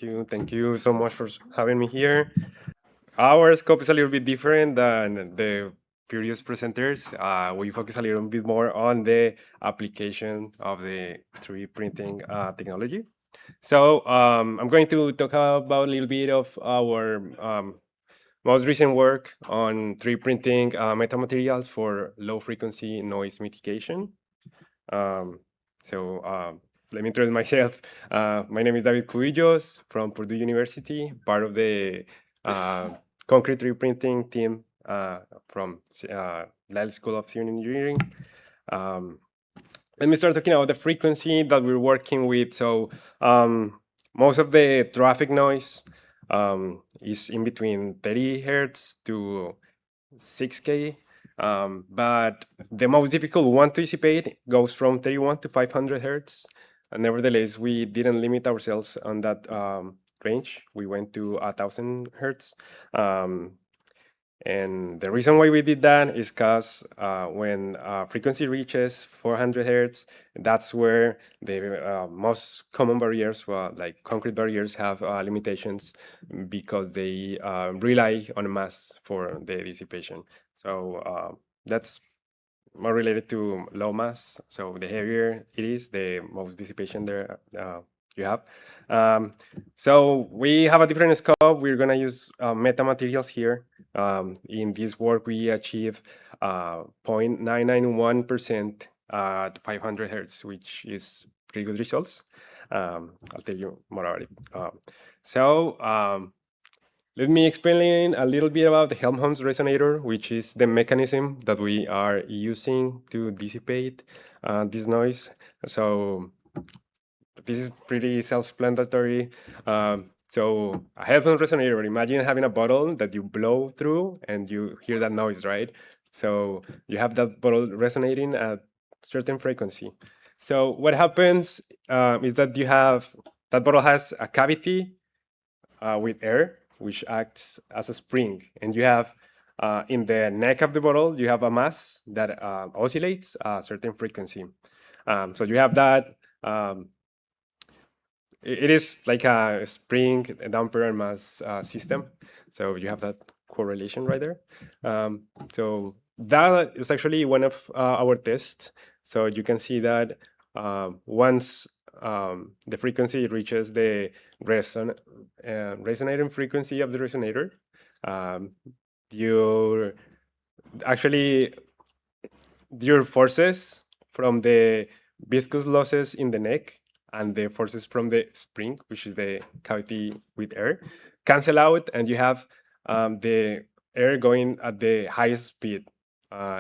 Thank you so much for having me here. Our scope is a little bit different than the previous presenters. We focus a little bit more on the application of the 3D printing technology. So I'm going to talk about a little bit of our most recent work on 3D printing metamaterials for low frequency noise mitigation. Um, so let me introduce myself. My name is David Cubillos from Purdue University, part of the concrete 3D printing team from Lattice School of Civil Engineering. Um, Let me start talking about the frequency that we're working with. So most of the traffic noise is in between 30 hertz to 6K. But the most difficult one to dissipate goes from 31 to 500 hertz. And nevertheless, we didn't limit ourselves on that range. We went to 1,000 hertz. And the reason why we did that is because when frequency reaches 400 hertz, that's where the most common barriers, like concrete barriers, have limitations because they rely on mass for the dissipation. So that's more related to low mass. So the heavier it is, the most dissipation there you have. So we have a different scope. We're gonna use metamaterials here. In this work, we achieve 0.991% at 500 hertz, which is pretty good results. I'll tell you more about it. Let me explain a little bit about the Helmholtz resonator, which is the mechanism that we are using to dissipate this noise. So this is pretty self-explanatory. So a Helmholtz resonator, imagine having a bottle that you blow through and you hear that noise, right? So you have that bottle resonating at certain frequency. So what happens is that that bottle has a cavity with air, which acts as a spring. And you have in the neck of the bottle, you have a mass that oscillates a certain frequency. So you have that. It is like a spring, a damper, and mass system. So you have that correlation right there. So that is actually one of our tests. So you can see that once the frequency reaches the resonating frequency of the resonator, your forces from the viscous losses in the neck and the forces from the spring, which is the cavity with air, cancel out, and you have the air going at the highest speed,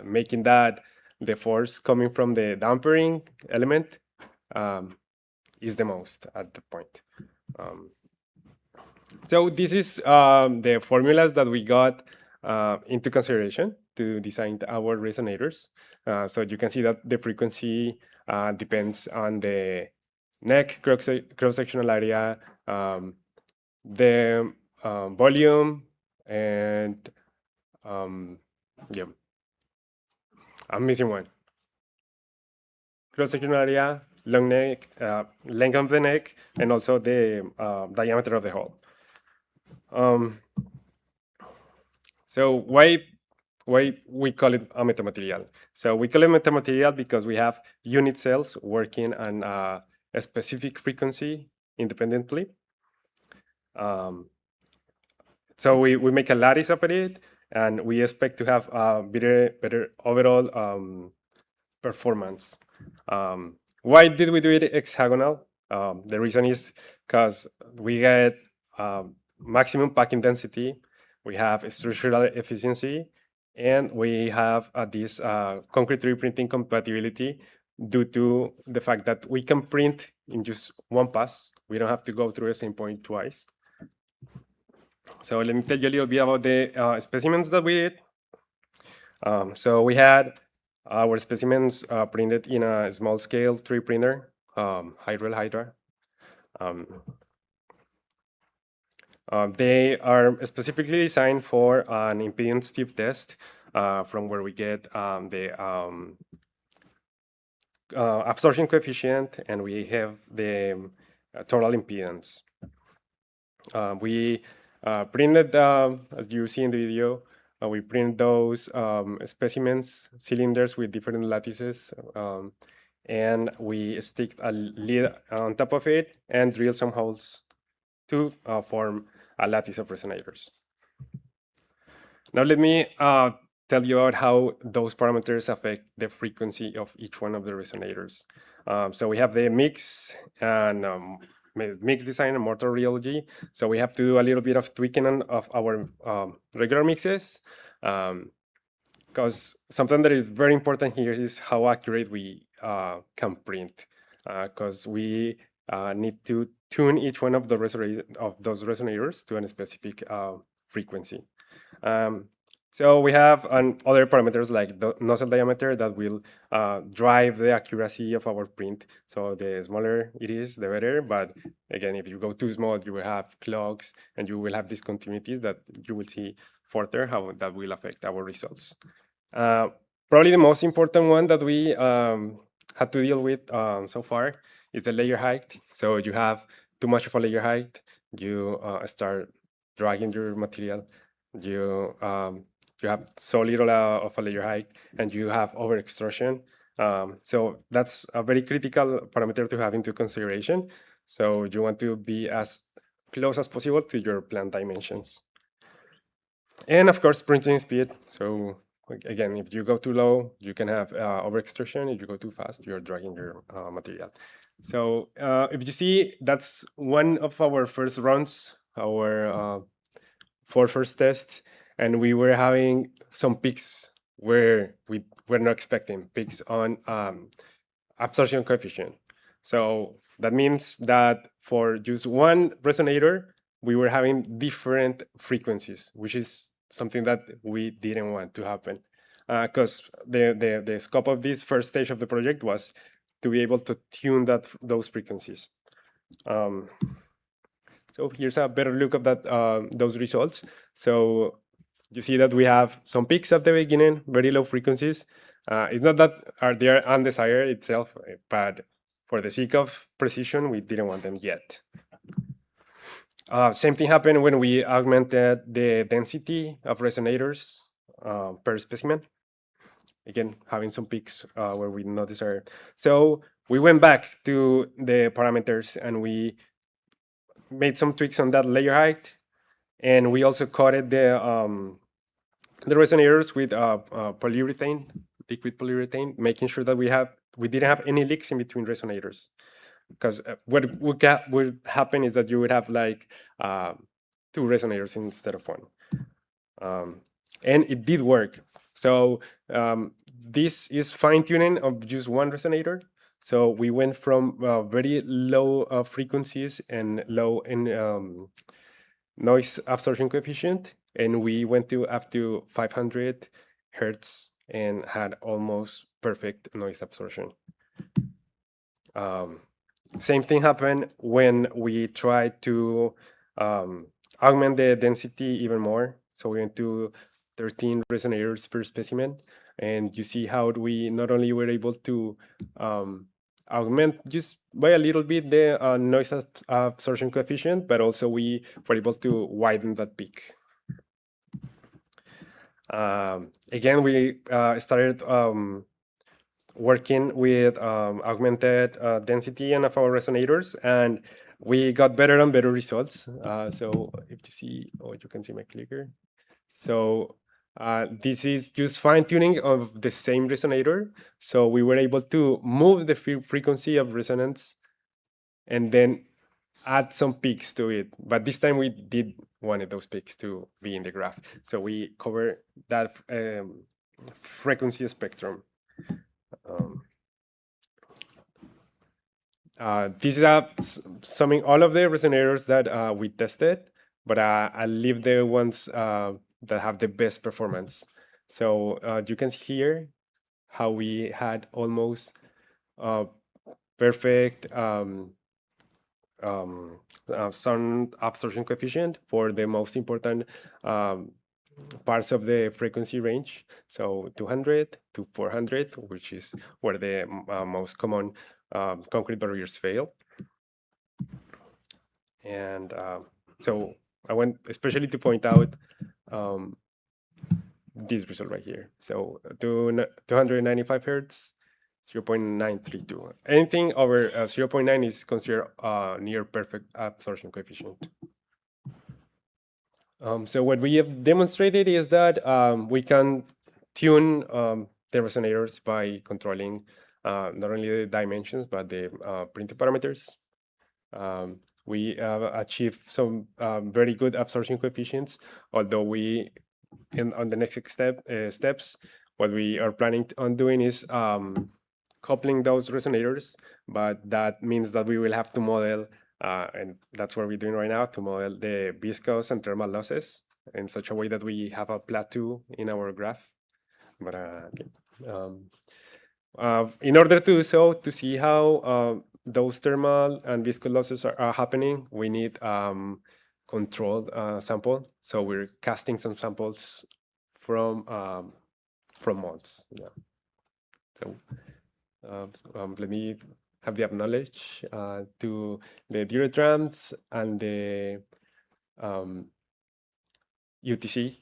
making that the force coming from the dampering element is the most at the point. So this is the formulas that we got into consideration to design our resonators. So you can see that the frequency depends on the neck cross-sectional area, the volume, and yeah, I'm missing one. Cross-sectional area, long neck, length of the neck, and also the diameter of the hole. So why we call it a metamaterial? So we call it metamaterial because we have unit cells working on a specific frequency independently. So we make a lattice of it, and we expect to have better overall performance. Why did we do it hexagonal? The reason is because we get maximum packing density, we have structural efficiency, and we have this concrete 3D printing compatibility due to the fact that we can print in just one pass. We don't have to go through the same point twice. So let me tell you a little bit about the specimens that we did. So we had our specimens printed in a small scale 3D printer, Hydra. They are specifically designed for an impedance tube test, from where we get the absorption coefficient, and we have the total impedance. We printed, as you see in the video, we print those specimens, cylinders with different lattices, and we stick a lid on top of it and drill some holes to form a lattice of resonators. Now let me tell you about how those parameters affect the frequency of each one of the resonators. So we have the mix and mix design and mortar rheology. So we have to do a little bit of tweaking of our regular mixes, because something that is very important here is how accurate we can print, because we need to tune each one of those resonators to a specific frequency. So we have other parameters like the nozzle diameter that will drive the accuracy of our print. So the smaller it is, the better. But again, if you go too small, you will have clogs and you will have discontinuities that you will see further how that will affect our results. Probably the most important one that we had to deal with so far is the layer height. So you have too much of a layer height, you start dragging your material, you have so little of a layer height, and you have over extrusion. So that's a very critical parameter to have into consideration. So you want to be as close as possible to your plant dimensions. And of course, printing speed. So again, if you go too low, you can have over extrusion. If you go too fast, you're dragging your material. So if you see, that's one of our first runs, our for first tests, and we were having some peaks where we were not expecting, peaks on absorption coefficient. So that means that for just one resonator, we were having different frequencies, which is something that we didn't want to happen. Because the scope of this first stage of the project was to be able to tune those frequencies. So here's a better look of those results. So you see that we have some peaks at the beginning, very low frequencies. It's not that they are undesired itself, but for the sake of precision, we didn't want them yet. Same thing happened when we augmented the density of resonators per specimen. Again, having some peaks where we not desired. So we went back to the parameters and we made some tweaks on that layer height, and we also coated the resonators with polyurethane, liquid polyurethane, making sure that we didn't have any leaks in between resonators. Because what would happen is that you would have like 2 resonators instead of 1, and it did work. So this is fine tuning of just one resonator. So we went from very low frequencies and low in noise absorption coefficient, and we went to up to 500 hertz and had almost perfect noise absorption. Same thing happened when we tried to augment the density even more. So we went to 13 resonators per specimen, and you see how we not only were able to augment just by a little bit the noise absorption coefficient, but also we were able to widen that peak. Again, we started working with augmented density and of our resonators, and we got better and better results. So if you see, you can see my clicker. So this is just fine tuning of the same resonator. So we were able to move the frequency of resonance and then add some peaks to it. But this time we did wanted those peaks to be in the graph. So we cover that frequency spectrum. This is summing all of the resonators that we tested, but I leave the ones that have the best performance. So you can see here how we had almost perfect sound absorption coefficient for the most important parts of the frequency range. So 200 to 400, which is where the most common concrete barriers fail. And So I want especially to point out this result right here. So 295 hertz, 0.932. Anything over 0.9 is considered near perfect absorption coefficient. So what we have demonstrated is that we can tune the resonators by controlling not only the dimensions, but the printed parameters. We achieve some very good absorption coefficients, although we, on the next steps, what we are planning on doing is coupling those resonators, but that means that we will have to model, and that's what we're doing right now, to model the viscous and thermal losses in such a way that we have a plateau in our graph. But in order to do so, to see how those thermal and viscous losses are happening, we need controlled sample. So we're casting some samples from molds. Yeah. So let me have the acknowledge to the Duratrams and the UTC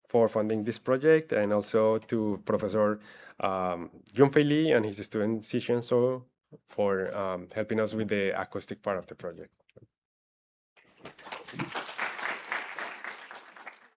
for funding this project, and also to Professor Junfei Lee and his student Xi So for helping us with the acoustic part of the project.